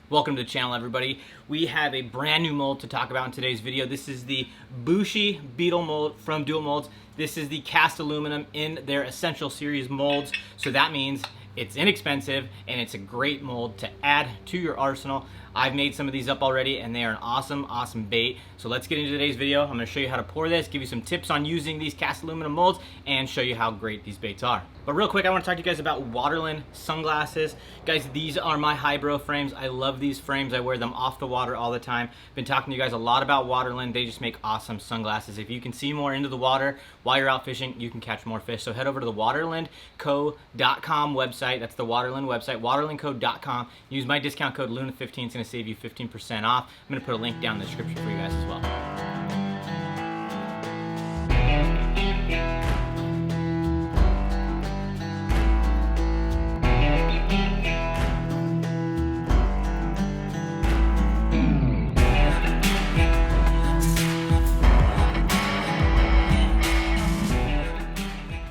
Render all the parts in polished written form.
Welcome to the channel, everybody. We have a brand new mold to talk about in today's video. This is the Bushi Beetle mold from Dual Molds. This is the cast aluminum in their Essential Series molds. So that means it's inexpensive and it's a great mold to add to your arsenal. I've made some of these up already and they are an awesome bait. So let's get into today's video. I'm gonna show you how to pour this, give you some tips on using these cast aluminum molds, and show you how great these baits are. But real quick, I wanna talk to you guys about Waterland sunglasses. Guys, these are my highbrow frames. I love these frames. I wear them off the water all the time. Been talking to you guys a lot about Waterland. They just make awesome sunglasses. If you can see more into the water while you're out fishing, you can catch more fish. So head over to the waterlandco.com website. That's the Waterland website, waterlandco.com. Use my discount code LUNA15. It's gonna save you 15% off. I'm gonna put a link down in the description for you guys as well.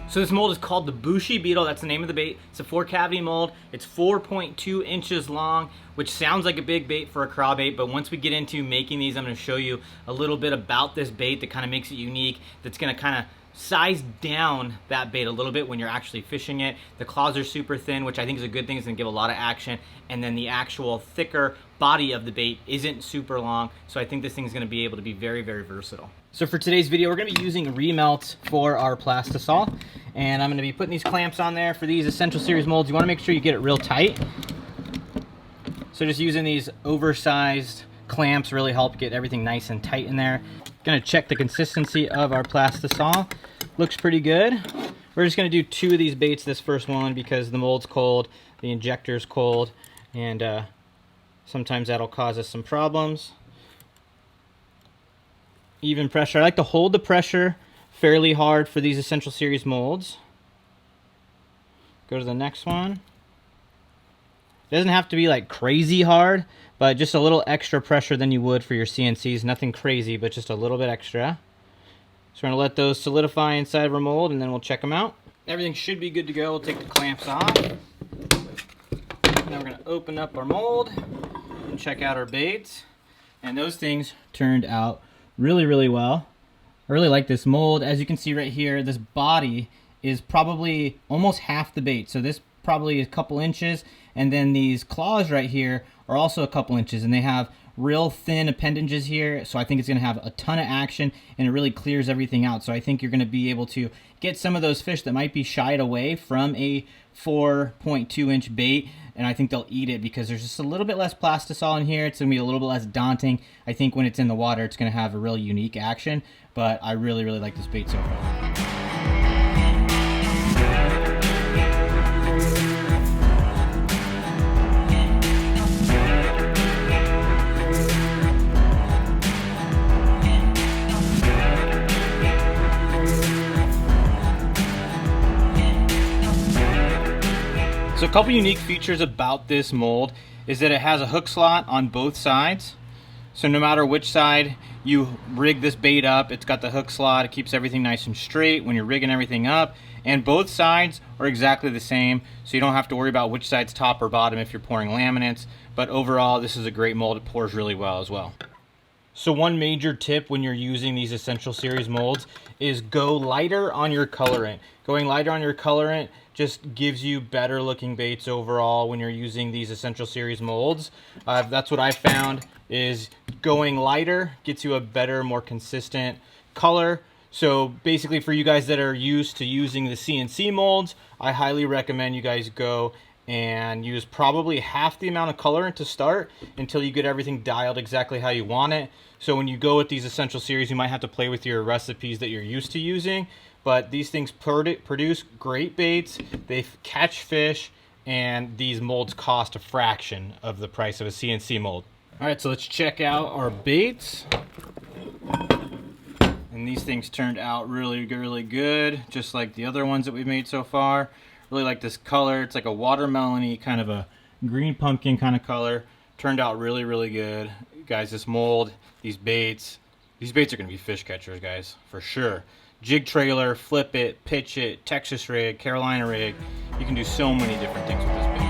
So this mold is called the Bushi Beetle. That's the name of the bait. It's a 4-cavity mold. It's 4.2 inches long, which sounds like a big bait for a craw bait, but once we get into making these, I'm gonna show you a little bit about this bait that kind of makes it unique, that's gonna kind of size down that bait a little bit when you're actually fishing it. The claws are super thin, which I think is a good thing. It's gonna give a lot of action, and then the actual thicker body of the bait isn't super long, so I think this thing's gonna be able to be very versatile. So for today's video, we're gonna be using remelts for our Plastisol, and I'm gonna be putting these clamps on there for these Essential Series molds. You wanna make sure you get it real tight. So just using these oversized clamps really help get everything nice and tight in there. Gonna check the consistency of our Plastisol. Looks pretty good. We're just gonna do 2 of these baits this first one because the mold's cold, the injector's cold, and sometimes that'll cause us some problems. Even pressure. I like to hold the pressure fairly hard for these Essential Series molds. Go to the next one. It doesn't have to be like crazy hard, but just a little extra pressure than you would for your CNCs. Nothing crazy, but just a little bit extra. So we're gonna let those solidify inside of our mold and then we'll check them out. Everything should be good to go. We'll take the clamps off. Now we're gonna open up our mold and check out our baits. And those things turned out really well. I really like this mold. As you can see right here, this body is probably almost half the bait. So this probably a couple inches, and then these claws right here are also a couple inches, and they have real thin appendages here, so I think it's gonna have a ton of action and it really clears everything out. So I think you're gonna be able to get some of those fish that might be shied away from a 4.2 inch bait, and I think they'll eat it because there's just a little bit less Plastisol in here. It's gonna be a little bit less daunting. I think when it's in the water, it's gonna have a real unique action, but I really like this bait so far. So a couple unique features about this mold is that it has a hook slot on both sides. So no matter which side you rig this bait up, it's got the hook slot. It keeps everything nice and straight when you're rigging everything up. And both sides are exactly the same, so you don't have to worry about which side's top or bottom if you're pouring laminates. But overall, this is a great mold. It pours really well as well. So one major tip when you're using these Essential Series molds is go lighter on your colorant. Going lighter on your colorant just gives you better looking baits overall when you're using these Essential Series molds. That's what I found, is going lighter gets you a better, more consistent color. So basically for you guys that are used to using the CNC molds, I highly recommend you guys go and use probably half the amount of colorant to start until you get everything dialed exactly how you want it. So when you go with these Essential Series, you might have to play with your recipes that you're used to using, but these things produce great baits, they catch fish, and these molds cost a fraction of the price of a CNC mold. All right, so let's check out our baits. And these things turned out really good, just like the other ones that we've made so far. Really like this color. It's like a watermelon-y, kind of a green pumpkin kind of color. Turned out really good. Guys, this mold, these baits are gonna be fish catchers, guys, for sure. Jig trailer, flip it, pitch it, Texas rig, Carolina rig. You can do so many different things with this bait.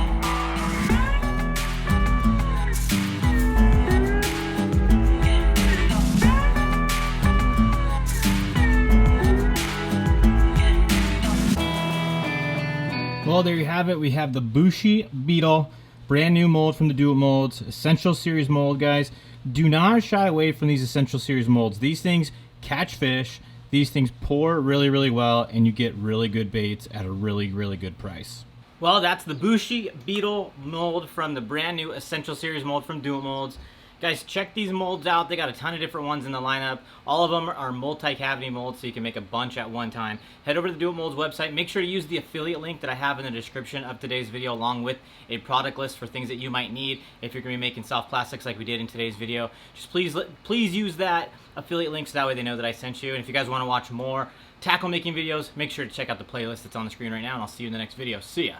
Well, there you have it. We have the Bushi Beetle, brand new mold from the Do It Molds, Essential Series mold, guys. Do not shy away from these Essential Series molds. These things catch fish. These things pour really, really well, and you get really good baits at a really, really good price. Well, that's the Bushi Beetle mold from the brand new Essential Series mold from Do It Molds. Guys, check these molds out. They got a ton of different ones in the lineup. All of them are multi-cavity molds, so you can make a bunch at one time. Head over to the Do It Molds website. Make sure to use the affiliate link that I have in the description of today's video, along with a product list for things that you might need if you're going to be making soft plastics like we did in today's video. Just please use that affiliate link so that way they know that I sent you. And if you guys want to watch more tackle making videos, make sure to check out the playlist that's on the screen right now, and I'll see you in the next video. See ya.